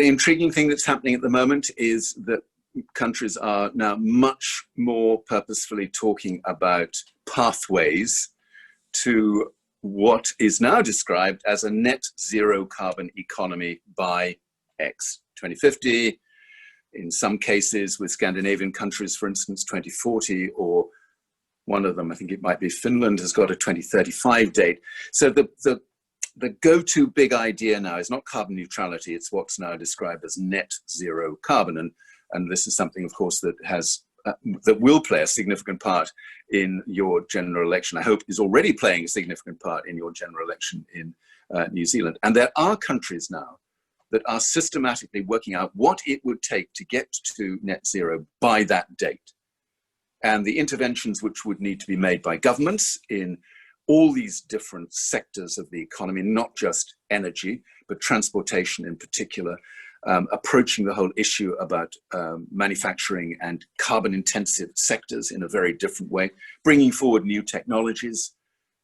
intriguing thing that's happening at the moment is that countries are now much more purposefully talking about pathways to what is now described as a net zero carbon economy by X, 2050, in some cases with Scandinavian countries, for instance, 2040, or one of them, I think it might be Finland, has got a 2035 date. So the go-to big idea now is not carbon neutrality, it's what's now described as net zero carbon. And this is something, of course, that that will play a significant part in your general election. I hope is already playing a significant part in your general election in New Zealand. And there are countries now that are systematically working out what it would take to get to net zero by that date. And the interventions which would need to be made by governments in all these different sectors of the economy, not just energy, but transportation in particular, approaching the whole issue about manufacturing and carbon intensive sectors in a very different way, bringing forward new technologies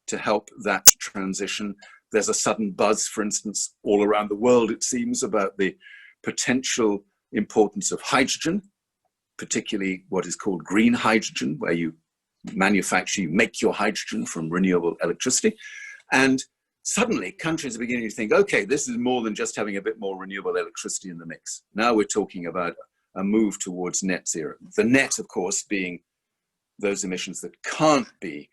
to help that transition. There's a sudden buzz, for instance, all around the world, it seems, about the potential importance of hydrogen, particularly what is called green hydrogen, where you make your hydrogen from renewable electricity. And suddenly countries are beginning to think, okay, this is more than just having a bit more renewable electricity in the mix. Now we're talking about a move towards net zero. The net, of course, being those emissions that can't be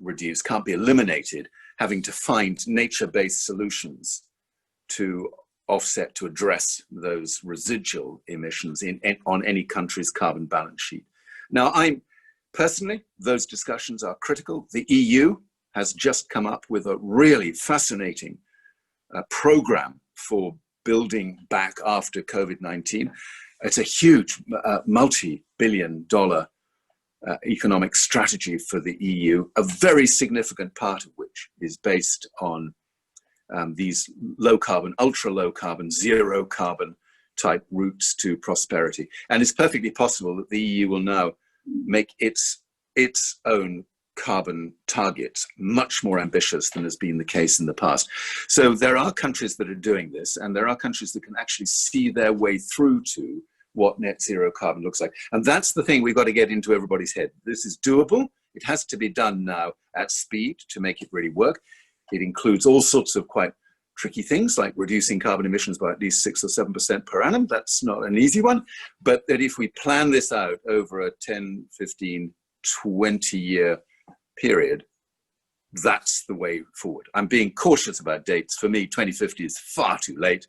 reduced, can't be eliminated, having to find nature-based solutions to offset, to address those residual emissions on any country's carbon balance sheet. Now, personally, those discussions are critical. The EU has just come up with a really fascinating program for building back after COVID-19. It's a huge multi-billion-dollar economic strategy for the EU, a very significant part of which is based on these low carbon, ultra low carbon, zero carbon type routes to prosperity. And it's perfectly possible that the EU will now make its own carbon targets much more ambitious than has been the case in the past. So there are countries that are doing this, and there are countries that can actually see their way through to what net zero carbon looks like. And that's the thing we've got to get into everybody's head. This is doable. It has to be done now at speed to make it really work. It includes all sorts of quite tricky things like reducing carbon emissions by at least 6 or 7% per annum. That's not an easy one, but that if we plan this out over a 10, 15, 20-year period, that's the way forward. I'm being cautious about dates. For me, 2050 is far too late.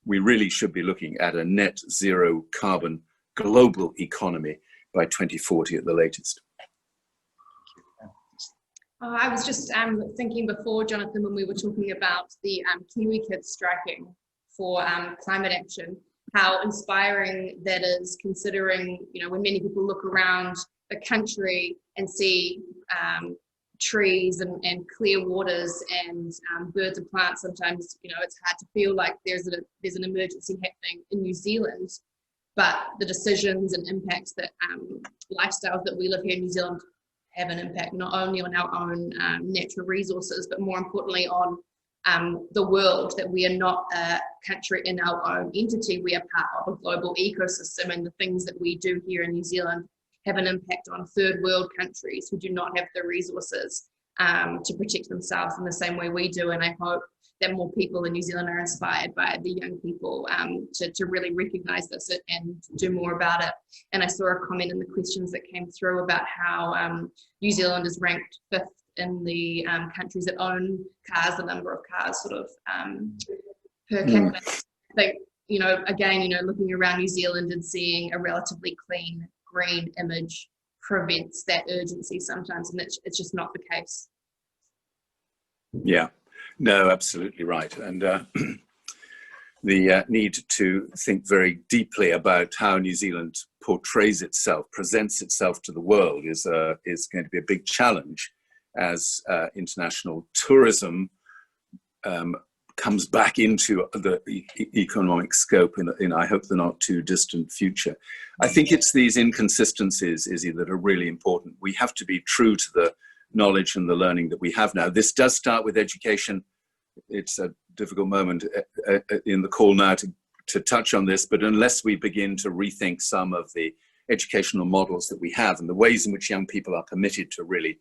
We really should be looking at a net zero carbon global economy by 2040 at the latest. I was just thinking before, Jonathan, when we were talking about the Kiwi kids striking for climate action, how inspiring that is, considering, you know, when many people look around the country and see trees and clear waters and birds and plants, sometimes, you know, it's hard to feel like there's an emergency happening in New Zealand, but the decisions and impacts that lifestyles that we live here in New Zealand have an impact not only on our own natural resources, but more importantly on the world, that we are not a country in our own entity. We are part of a global ecosystem, and the things that we do here in New Zealand have an impact on third world countries who do not have the resources to protect themselves in the same way we do. And I hope that more people in New Zealand are inspired by the young people to really recognise this and do more about it. And I saw a comment in the questions that came through about how New Zealand is ranked 5th in the countries that own cars, the number of cars sort of per capita. I think, you know, again, you know, looking around New Zealand and seeing a relatively clean green image prevents that urgency sometimes, and it's just not the case. Yeah, no, absolutely right. And the need to think very deeply about how New Zealand portrays itself, presents itself to the world is going to be a big challenge as international tourism comes back into the economic scope in I hope the not too distant future. I think it's these inconsistencies, Izzy, that are really important. We have to be true to the knowledge and the learning that we have now. This does start with education. It's a difficult moment in the call now to touch on this, but unless we begin to rethink some of the educational models that we have and the ways in which young people are permitted to really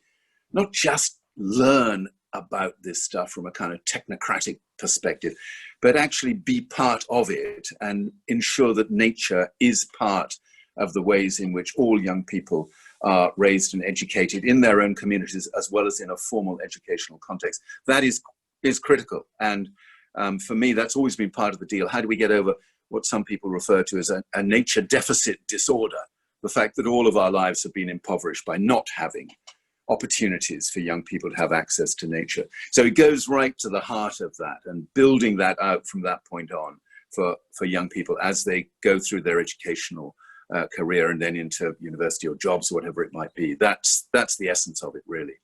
not just learn about this stuff from a kind of technocratic perspective, but actually be part of it and ensure that nature is part of the ways in which all young people are raised and educated in their own communities, as well as in a formal educational context. That is critical. And for me, that's always been part of the deal. How do we get over what some people refer to as a nature deficit disorder? The fact that all of our lives have been impoverished by not having opportunities for young people to have access to nature. So it goes right to the heart of that, and building that out from that point on for young people as they go through their educational career and then into university or jobs, whatever it might be. That's the essence of it, really.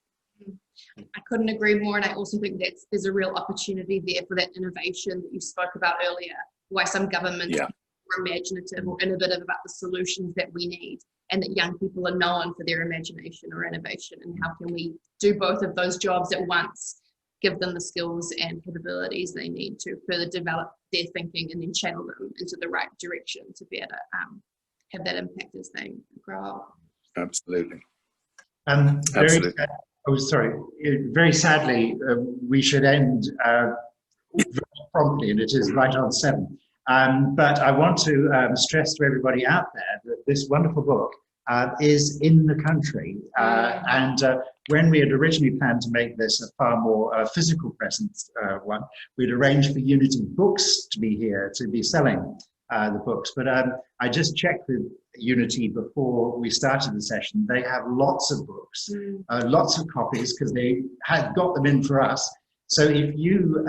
I couldn't agree more, and I also think that there's a real opportunity there for that innovation that you spoke about earlier, why some governments are more imaginative or innovative about the solutions that we need, and that young people are known for their imagination or innovation, and how can we do both of those jobs at once, give them the skills and capabilities they need to further develop their thinking and then channel them into the right direction to be able to have that impact as they grow up. Absolutely. Very sadly, we should end very promptly, and it is right on 7. But I want to stress to everybody out there that this wonderful book is in the country. And when we had originally planned to make this a far more physical presence one, we'd arranged for Unity Books to be here to be selling the books. But I just checked with Unity before we started the session. They have lots of books, lots of copies, because they had got them in for us. So if you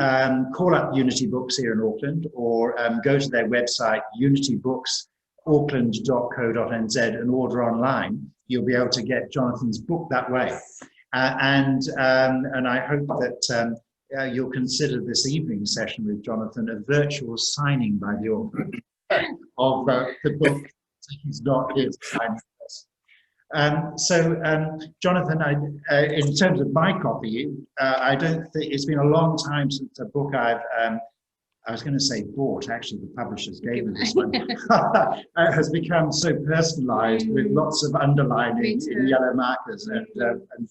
call up Unity Books here in Auckland, or go to their website, unitybooksauckland.co.nz, and order online, you'll be able to get Jonathan's book that way. And I hope that you'll consider this evening session with Jonathan a virtual signing by the author of the book. He's not here to sign this. Jonathan, in terms of my copy, I don't think it's been a long time since a book I was going to say bought, actually the publishers gave me this one, has become so personalized with lots of underlining in yellow markers and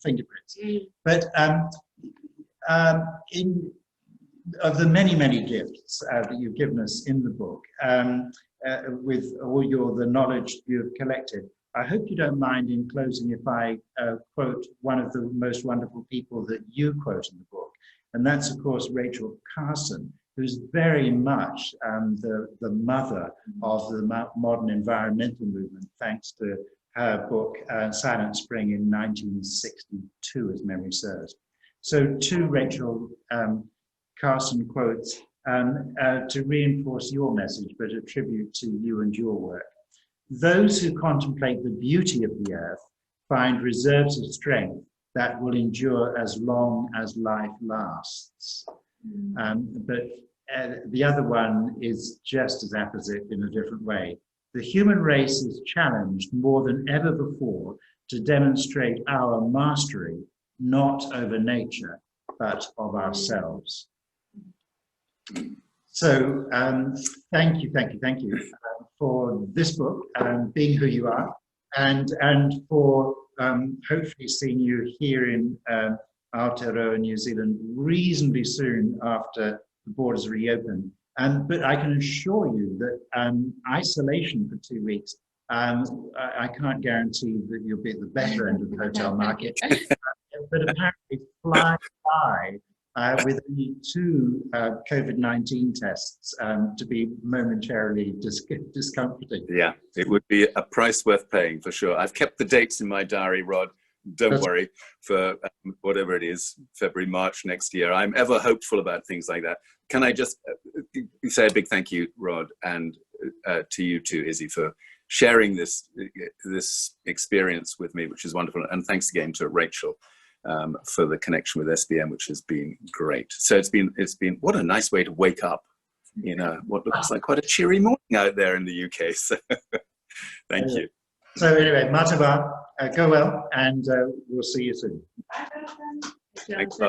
fingerprints. But of the many, many gifts that you've given us in the book, with all the knowledge you've collected, I hope you don't mind in closing if I quote one of the most wonderful people that you quote in the book. And that's, of course, Rachel Carson, who's very much the mother of the modern environmental movement, thanks to her book, Silent Spring, in 1962, as memory serves. So to Rachel, Carson quotes, to reinforce your message, but a tribute to you and your work. Those who contemplate the beauty of the earth find reserves of strength that will endure as long as life lasts. But the other one is just as apposite in a different way. The human race is challenged more than ever before to demonstrate our mastery, not over nature, but of ourselves. So thank you for this book, being who you are, and for hopefully seeing you here in Aotearoa, New Zealand, reasonably soon after the borders reopen. But I can assure you that isolation for 2 weeks, I can't guarantee that you'll be at the better end of the hotel market, but apparently fly by with only 2 COVID-19 tests to be momentarily discomforting. Yeah, it would be a price worth paying for sure. I've kept the dates in my diary, Rod. Don't worry, for whatever it is, February, March next year. I'm ever hopeful about things like that. Can I just say a big thank you, Rod, and to you too, Izzy, for sharing this experience with me, which is wonderful. And thanks again to Rachel for the connection with SBM, which has been great. So it's been what a nice way to wake up, what looks like quite a cheery morning out there in the UK. So thank you. So anyway, Matava, go well, and we'll see you soon. Thanks.